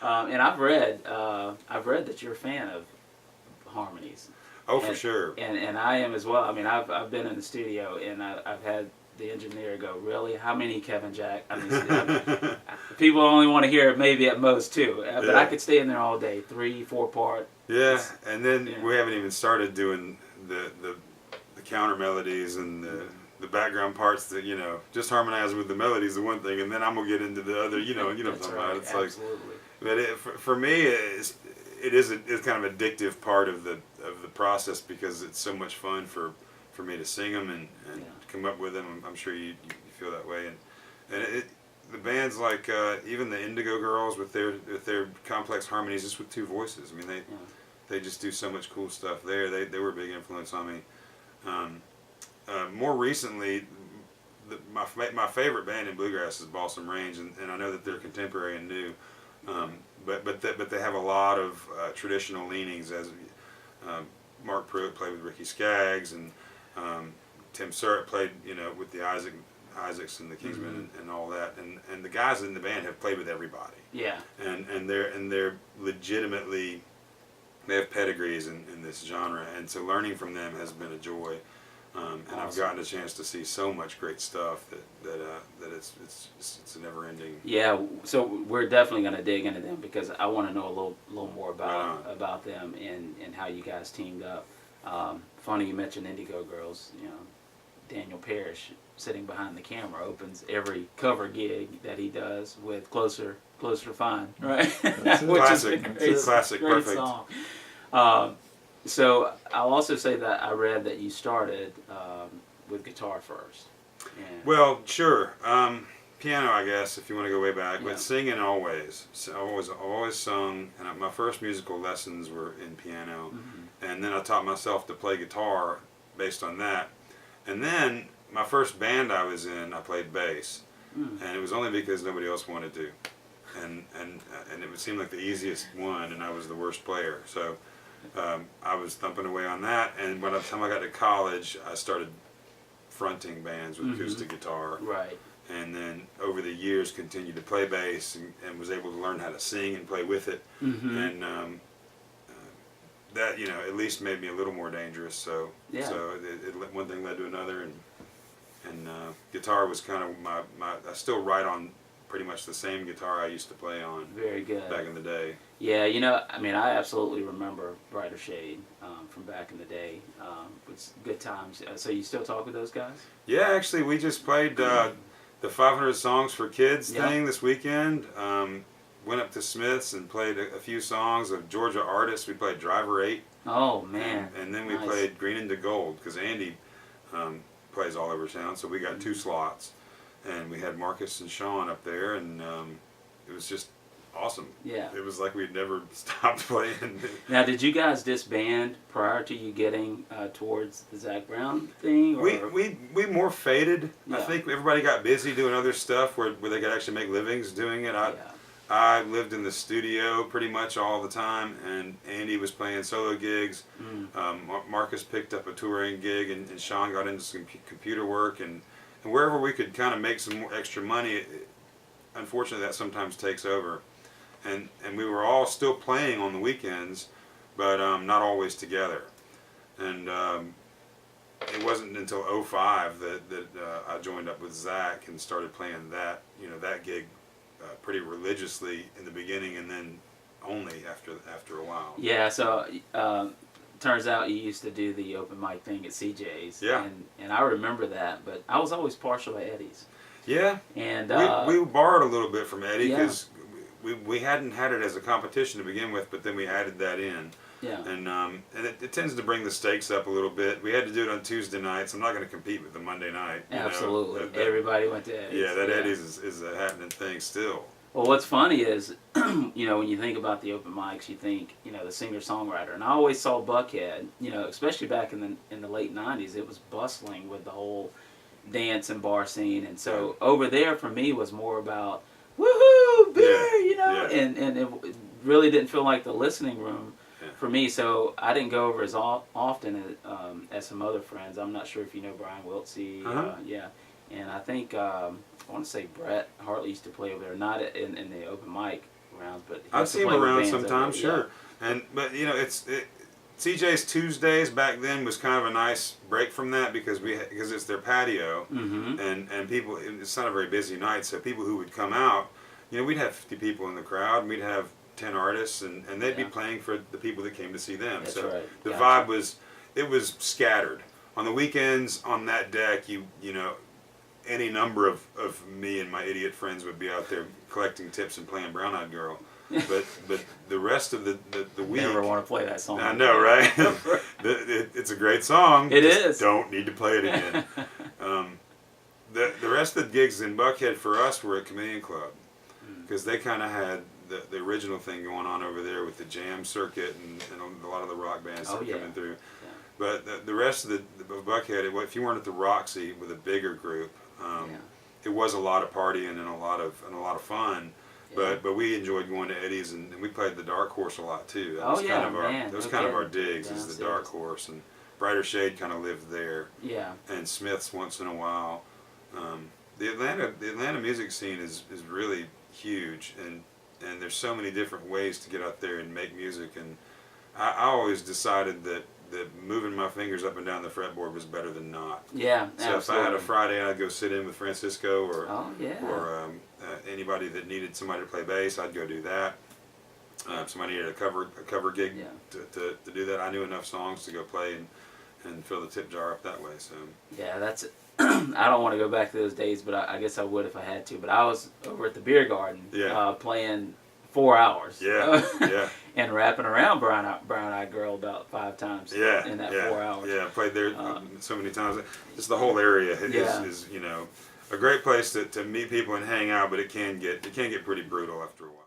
And I've read that you're a fan of harmonies. Oh, and, for sure. and I am as well. I mean, I've been in the studio and I've had the engineer go, really? How many Kevin Jack? I mean, people only want to hear it maybe at most two, but I could stay in there all day, 3, 4 part. Yeah, and then Yeah. we haven't even started doing the counter melodies and the background parts that, you know, just harmonizing with the melodies is one thing, and then I'm gonna get into the other, you know what I'm That's talking right, about. It's absolutely. but for me, it's kind of addictive part of the process because it's so much fun for me to sing them and come up with them. I'm sure you feel that way, and the bands like even the Indigo Girls with their complex harmonies just with two voices. I mean they just do so much cool stuff there. They were a big influence on me. More recently, my favorite band in bluegrass is Balsam Range, and I know that they're contemporary and new, but they have a lot of traditional leanings. As Mark Pruitt played with Ricky Skaggs, and Tim Surratt played, you know, with the Isaacs and the Kingsmen and all that, and the guys in the band have played with everybody. Yeah. And they're legitimately, they have pedigrees in this genre, and so learning from them has been a joy. And Awesome. I've gotten a chance to see so much great stuff that it's a never ending. Yeah, so we're definitely going to dig into them because I want to know a little more about them and how you guys teamed up. Funny you mentioned Indigo Girls. You know, Daniel Parrish sitting behind the camera opens every cover gig that he does with Closer to Fine, right? Which Classic, is classic, great perfect song. So I'll also say that I read that you started with guitar first. And Well, sure. Piano, I guess, if you want to go way back, Yeah. but singing always. So I've always sung, and my first musical lessons were in piano, and then I taught myself to play guitar based on that. And then my first band I was in, I played bass, and it was only because nobody else wanted to, and it would seem like the easiest one, and I was the worst player. So I was thumping away on that, and by the time I got to college, I started fronting bands with acoustic guitar. Right. And then over the years continued to play bass and was able to learn how to sing and play with it. And that, you know, at least made me a little more dangerous. So one thing led to another, and guitar was kind of my I still write on pretty much the same guitar I used to play on. Very good. Back in the day. Yeah, you know, I mean, I absolutely remember Brighter Shade from back in the day. It's good times. So you still talk with those guys? Yeah, actually, we just played the 500 Songs for Kids thing this weekend. Went up to Smith's and played a few songs of Georgia artists. We played Driver 8. Oh, man. And then we played Green into Gold, because Andy plays all over town, so we got 2 slots. And we had Marcus and Sean up there, and it was just awesome. Yeah. It was like we'd never stopped playing. Now, did you guys disband prior to you getting towards the Zach Brown thing? Or? We more faded. Yeah. I think everybody got busy doing other stuff where they could actually make livings doing it. I lived in the studio pretty much all the time, and Andy was playing solo gigs. Marcus picked up a touring gig, and Sean got into some computer work, and wherever we could kind of make some more extra money, unfortunately that sometimes takes over. And we were all still playing on the weekends, but not always together. And it wasn't until '05 that I joined up with Zach and started playing that gig pretty religiously in the beginning, and then only after a while. Yeah, so turns out you used to do the open mic thing at CJ's. Yeah. And I remember that, but I was always partial to Eddie's. Yeah. And we borrowed a little bit from Eddie because we hadn't had it as a competition to begin with, but then we added that in. Yeah. And it tends to bring the stakes up a little bit. We had to do it on Tuesday nights. I'm not going to compete with the Monday night. Absolutely. Everybody went to Eddie's. Yeah, Eddie's is a happening thing still. Well, what's funny is, you know, when you think about the open mics, you think, you know, the singer-songwriter. And I always saw Buckhead, you know, especially back in the late 90s, it was bustling with the whole dance and bar scene. And so over there, for me, was more about, woohoo, beer, you know, and it really didn't feel like the listening room for me. So I didn't go over as often as some other friends. I'm not sure if you know Brian Wiltsey. And I think, I want to say Brett Hartley used to play over there, not in the open mic around, but I've seen him play with around bands sometimes, over there, sure. But CJ's Tuesdays back then was kind of a nice break from that because it's their patio, and people. It's not a very busy night, so people who would come out, we'd have 50 people in the crowd, and we'd have 10 artists, and they'd be playing for the people that came to see them. That's so right. the vibe was scattered. On the weekends on that deck, any number of me and my idiot friends would be out there collecting tips and playing Brown Eyed Girl. But the rest of the week, never want to play that song. I know, right? It's a great song. It just is. Don't need to play it again. The rest of the gigs in Buckhead for us were at Chameleon Club because they kind of had the original thing going on over there with the jam circuit and a lot of the rock bands that were coming through. Yeah. But the rest of the Buckhead, if you weren't at the Roxy with a bigger group, it was a lot of partying and a lot of fun. Yeah. But we enjoyed going to Eddie's, and we played the Dark Horse a lot too. That was kind of our digs, is the Dark Horse, and Brighter Shade kind of lived there. Yeah. And Smith's once in a while. The Atlanta music scene is really huge, and there's so many different ways to get out there and make music, and I always decided that moving my fingers up and down the fretboard was better than not. Yeah, so if I had a Friday, I'd go sit in with Francisco or anybody that needed somebody to play bass, I'd go do that. Somebody needed a cover gig to do that. I knew enough songs to go play and fill the tip jar up that way. So yeah, that's it. I don't want to go back to those days, but I guess I would if I had to. But I was over at the beer garden playing 4 hours. Yeah. And wrapping around Brown Eyed Girl about 5 times in that 4 hours. Yeah, played there so many times. Just the whole area is a great place to meet people and hang out, but it can get pretty brutal after a while.